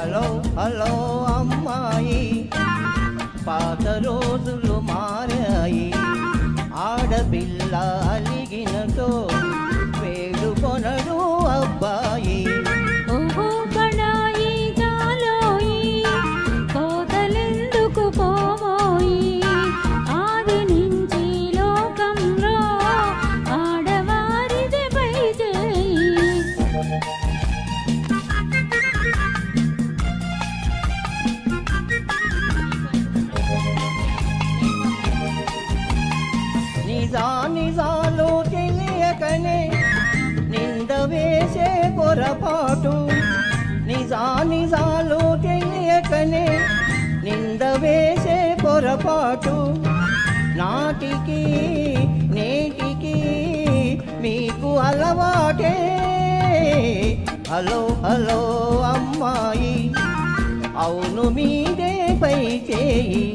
Hello hello అమ్మాయి, పాత రోజులు మారాయి. ఆడపిల్ల అలిగినతో వేడుకొనడు అబ్బాయి. ఓహో బడాయి చాలోయి, కోతలెందుకు పోవోయి. ఆది నుంచి లోకంలో ఆడవారిదే పై చేయి. నిజాలు తెలియకనే నింద వేసే పొరపాటు. నిజాలు తెలియకనే నింద వేసే పొరపాటు. నాటికి నేటికి మీకు అలవాటే. హలో హలో అమ్మాయి, అవును మీదే పై చేయి.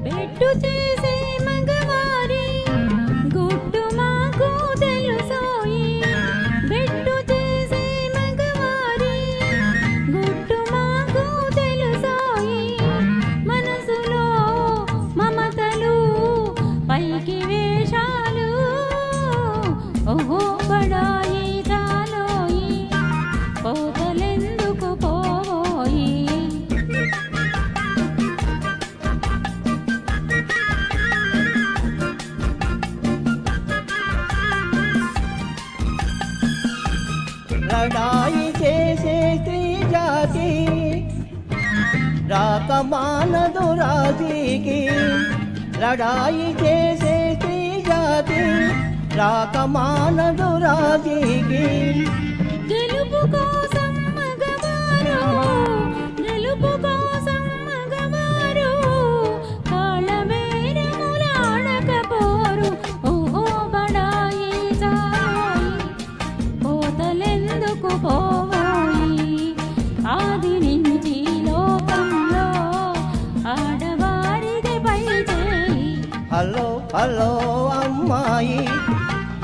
బెట్టు చేసే మగవారి గుట్టు మాకు తెలుసోయి. బెట్టు చేసే మగవారి గుట్టు మాకు తెలుసోయి. మనసులో మమతలు, పైకి వేషాలు. ఓహో బడాయి చాలోయి, కోతలెందుకు పోవోయి. లడాయి చేసే స్త్రీ జాతి రాకమానదు రాజీకి. లడాయి చేసే స్త్రీ జాతి రాకమానదు రాజీకి. గెలుపు కోసం మగవారు, గెలుపు కోసం మగవారు కాళ్ళబేరములాడకపోరు. ఓహో బడాయి చాలోయి, కోతలెందుకు పోవోయి. ఆది నుంచి లోకంలో ఆడవారిదే పై చేయి. హలో హలో అమ్మాయి,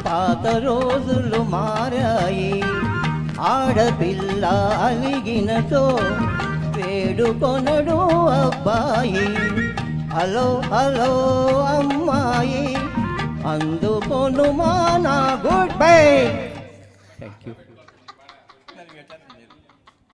పాత రోజులు మారాయి. ఆడపిల్ల అలిగినతో వేడుకొనడు అబ్బాయి. హలో హలో అమ్మాయి, అందుకొను మా నా గుడ్ బై. Thank you.